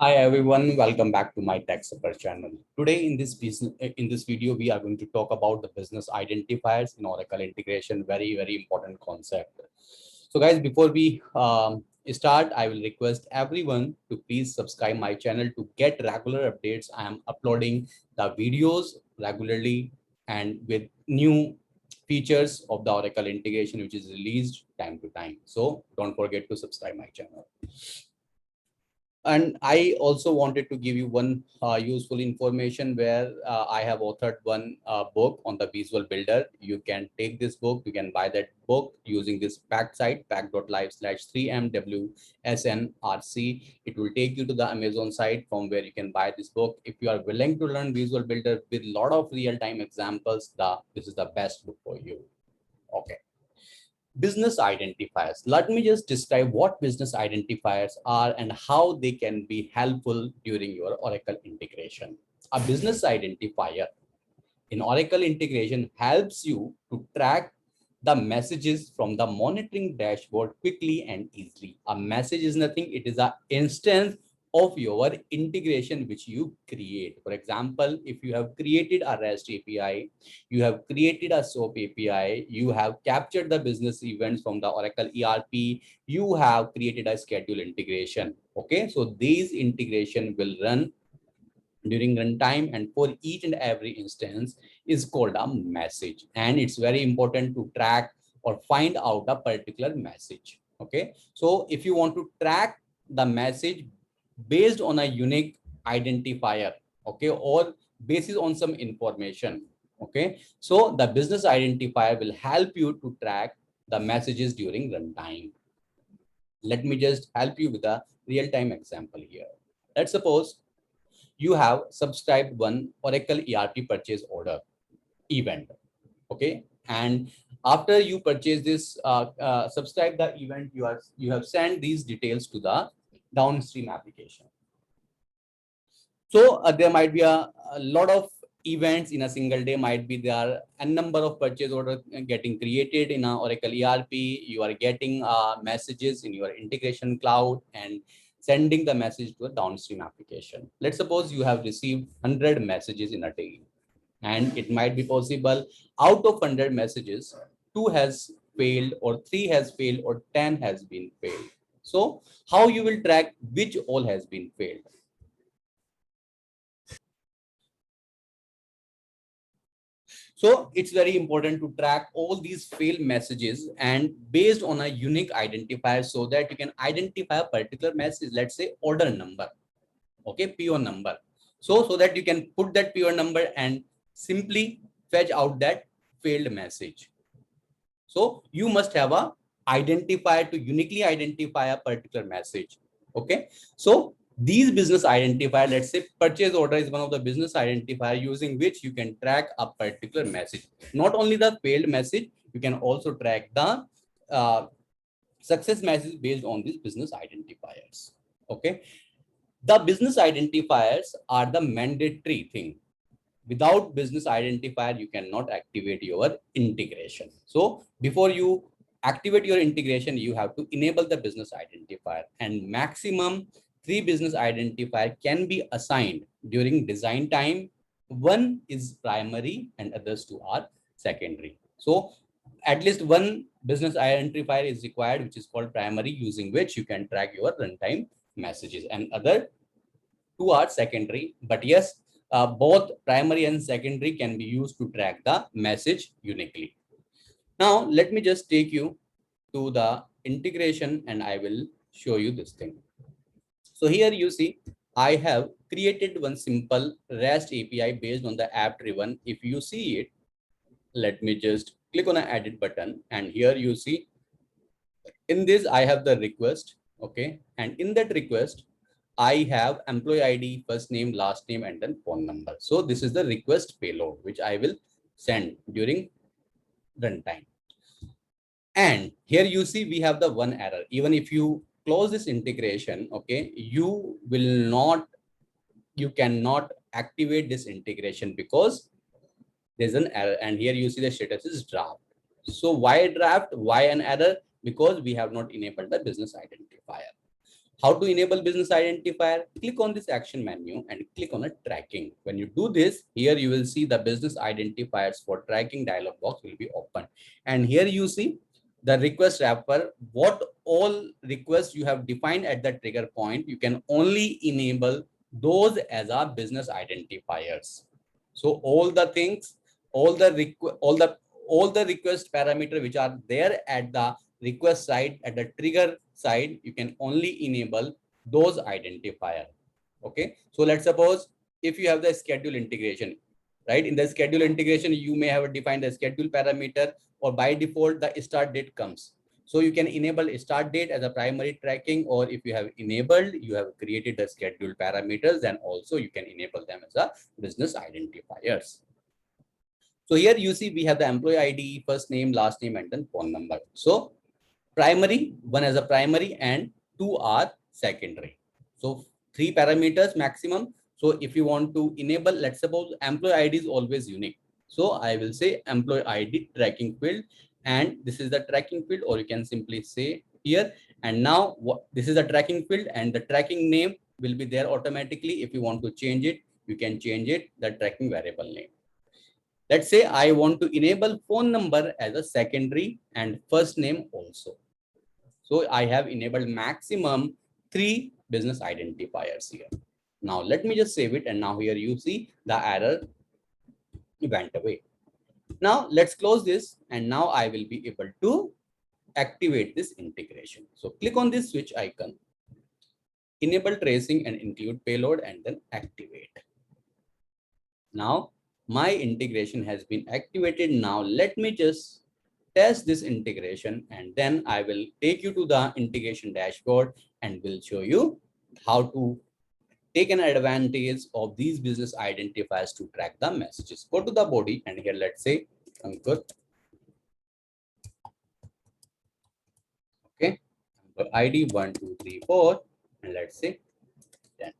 Hi everyone, welcome back to my Tech Support channel. Today in this video, we are going to talk about the business identifiers in Oracle integration. Very important concept. So guys, before we start, I will request everyone to please subscribe my channel to get regular updates. I am uploading the videos regularly and with new features of the Oracle integration, which is released time to time. So don't forget to subscribe my channel. And I also wanted to give you one useful information where I have authored one book on the Visual Builder. You can take this book, you can buy that book using this pack site, pack.live/3MWSNRC. It will take you to the Amazon site from where you can buy this book. If you are willing to learn Visual Builder with a lot of real-time examples, this is the best book for you. Okay. Business identifiers. Let me just describe what business identifiers are and how they can be helpful during your Oracle integration. A business identifier in Oracle integration helps you to track the messages from the monitoring dashboard quickly and easily. A message is nothing, it is an instance of your integration which you create. For example, if you have created a REST API, you have created a SOAP API, you have captured the business events from the Oracle ERP, you have created a schedule integration. Okay, so these integration will run during runtime, and for each and every instance is called a message, and it's very important to track or find out a particular message. Okay, so if you want to track the message based on a unique identifier, okay, or basis on some information, okay, so the business identifier will help you to track the messages during runtime. Let me just help you with a real-time example here. Let's suppose you have subscribed one Oracle ERP purchase order event. Okay, and after you purchase this, subscribe the event, you have sent these details to the downstream application. So there might be a lot of events in a single day. Might be there are a number of purchase orders getting created in a Oracle ERP. You are getting messages in your integration cloud and sending the message to a downstream application. Let's suppose you have received 100 messages in a day, and it might be possible out of 100 messages, 2 has failed or 3 has failed or 10 has been failed. So how you will track which all has been failed? So it's very important to track all these failed messages and based on a unique identifier so that you can identify a particular message, let's say order number, okay, PO number. So that you can put that PO number and simply fetch out that failed message. So you must have a identifier to uniquely identify a particular message. Okay, so these business identifier, let's say purchase order is one of the business identifier using which you can track a particular message. Not only the failed message, you can also track the success message based on these business identifiers. Okay, the business identifiers are the mandatory thing. Without business identifier, you cannot activate your integration. So before you activate your integration, you have to enable the business identifier, and maximum 3 business identifier can be assigned during design time. One is primary and others 2 are secondary. So at least one business identifier is required, which is called primary, using which you can track your runtime messages, and other 2 are secondary. But yes, both primary and secondary can be used to track the message uniquely. Now, let me just take you to the integration and I will show you this thing. So here you see, I have created one simple REST API based on the app driven. If you see it, let me just click on an edit button, and here you see in this I have the request. Okay, and in that request I have employee ID, first name, last name, and then phone number. So this is the request payload which I will send during runtime. And here you see we have the one error. Even if you close this integration, okay, you cannot activate this integration because there's an error. And here you see the status is draft. So why draft? Why an error? Because we have not enabled the business identifier. How to enable business identifier? Click on this action menu and click on a tracking. When you do this, here you will see the business identifiers for tracking dialog box will be open. And here you see the request wrapper, what all requests you have defined at the trigger point, you can only enable those as our business identifiers. So all the things, all the request parameter which are there at the request side, at the trigger side, you can only enable those identifier. Okay, so let's suppose if you have the schedule integration, right? In the schedule integration, you may have defined the schedule parameter, or by default the start date comes. So you can enable start date as a primary tracking, or if you have enabled, you have created the schedule parameters, then also you can enable them as a business identifiers. So here you see we have the employee ID, first name, last name, and then phone number. So primary, one as a primary and two are secondary. So 3 parameters maximum. So if you want to enable, let's suppose employee ID is always unique. So I will say employee ID tracking field, and this is the tracking field, or you can simply say here. And now this is the tracking field, and the tracking name will be there automatically. If you want to change it, you can change it, the tracking variable name. Let's say I want to enable phone number as a secondary and first name also. So I have enabled maximum 3 business identifiers here. Now let me just save it, and now here you see the error went away. Now let's close this, and now I will be able to activate this integration. So click on this switch icon, enable tracing and include payload, and then activate. Now my integration has been activated. Now let me just test this integration, and then I will take you to the integration dashboard and will show you how to take an advantage of these business identifiers to track the messages. Go to the body, and here let's say Ankur. Okay, ID 1234, and let's say 10.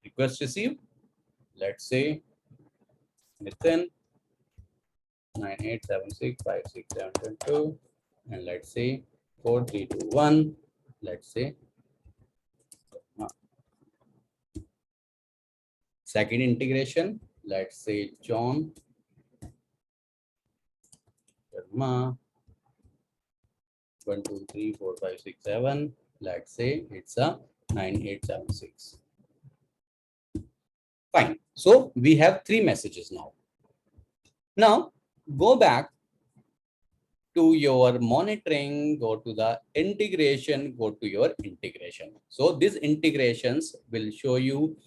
Request received. Let's say Nitin 98765672, and let's say 4321. Let's say second integration. Let's say John Sharma 1234567. Let's say it's a 9876. Fine. So we have 3 messages now. Now go back to your monitoring, go to the integration, go to your integration. So these integrations will show you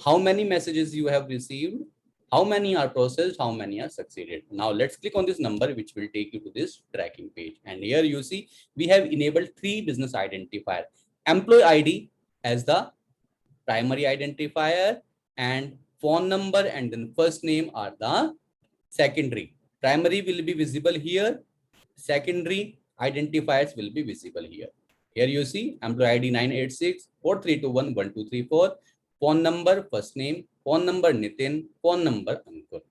how many messages you have received, how many are processed, how many are succeeded. Now let's click on this number, which will take you to this tracking page. And here you see we have enabled 3 business identifier. Employee ID as the primary identifier, and phone number and then first name are the secondary. Primary will be visible here, secondary identifiers will be visible here. Here you see employee ID 986 4321 1234, phone number, first name, phone number Nitin, phone number Ankur.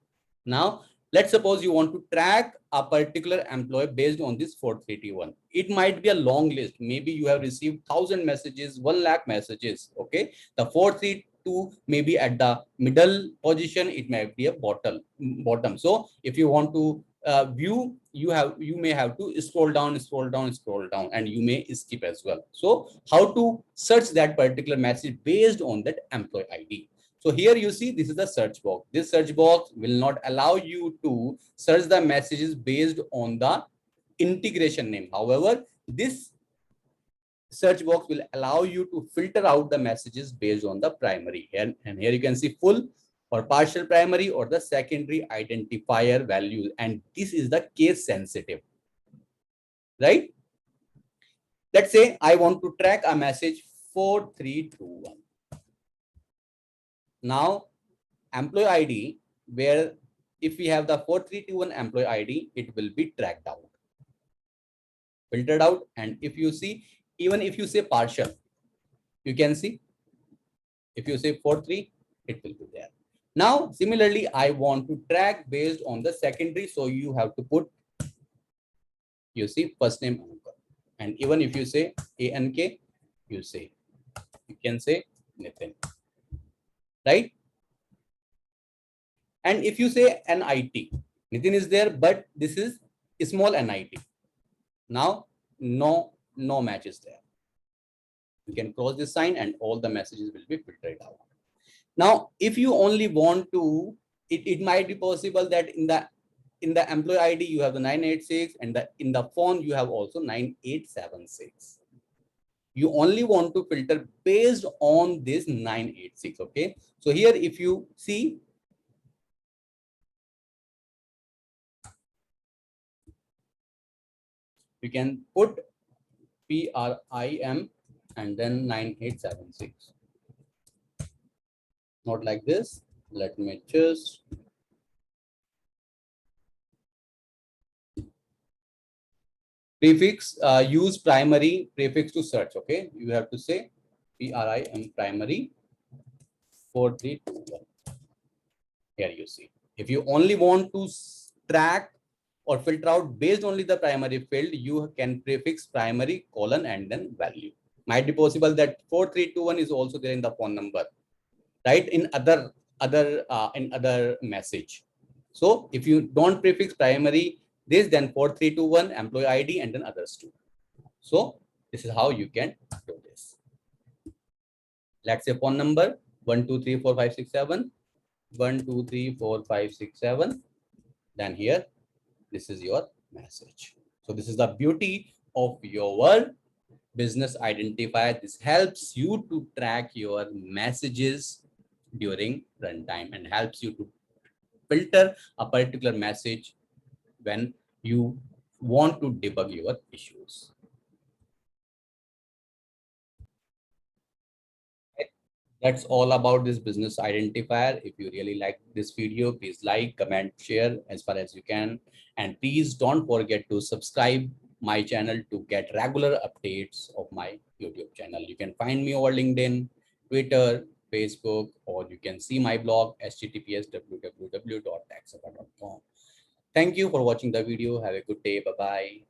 Now let's suppose you want to track a particular employee based on this 4321. It might be a long list. Maybe you have received 1,000 messages, 1 lakh messages. Okay, the 432 may be at the middle position, it may be a bottom. So if you want to view, you may have to scroll down, and you may skip as well. So how to search that particular message based on that employee ID? So here you see this is the search box. This search box will not allow you to search the messages based on the integration name. However, this search box will allow you to filter out the messages based on the primary. And here you can see full or partial primary or the secondary identifier values. And this is the case sensitive, right? Let's say I want to track a message 4321. Now employee ID, where if we have the 4321 employee ID, it will be tracked out, filtered out. And if you see, even if you say partial, you can see if you say 43, it will be there. Now similarly, I want to track based on the secondary, so you have to put, you see, first name Ankur. And even if you say ANK, you can say Nitin, right? And if you say NIT, Nitin is there, but this is small NIT. Now, no match is there. You can cross this sign and all the messages will be filtered out. Now, if you only want to, it might be possible that in the employee ID you have the 986 and in the phone you have also 9876. You only want to filter based on this 986. Okay. So here, if you see, you can put PRIM and then 9876. Not like this. Let me just prefix, use primary prefix to search. Okay, you have to say PRIM primary 4321. Here you see. If you only want to track or filter out based only the primary field, you can prefix primary colon and then value. Might be possible that 4321 is also there in the phone number, right? In other message. So if you don't prefix primary this, then 4321 employee ID and then others too. So this is how you can do this. Let's say phone number 1234567, 1234567. Then here, this is your message. So this is the beauty of your business identifier. This helps you to track your messages during runtime and helps you to filter a particular message when you want to debug your issues. That's all about this business identifier. If you really like this video, please like, comment, share as far as you can. And please don't forget to subscribe my channel to get regular updates of my YouTube channel. You can find me over LinkedIn, Twitter, Facebook, or you can see my blog, https://www.taxapa.com. Thank you for watching the video. Have a good day. Bye-bye.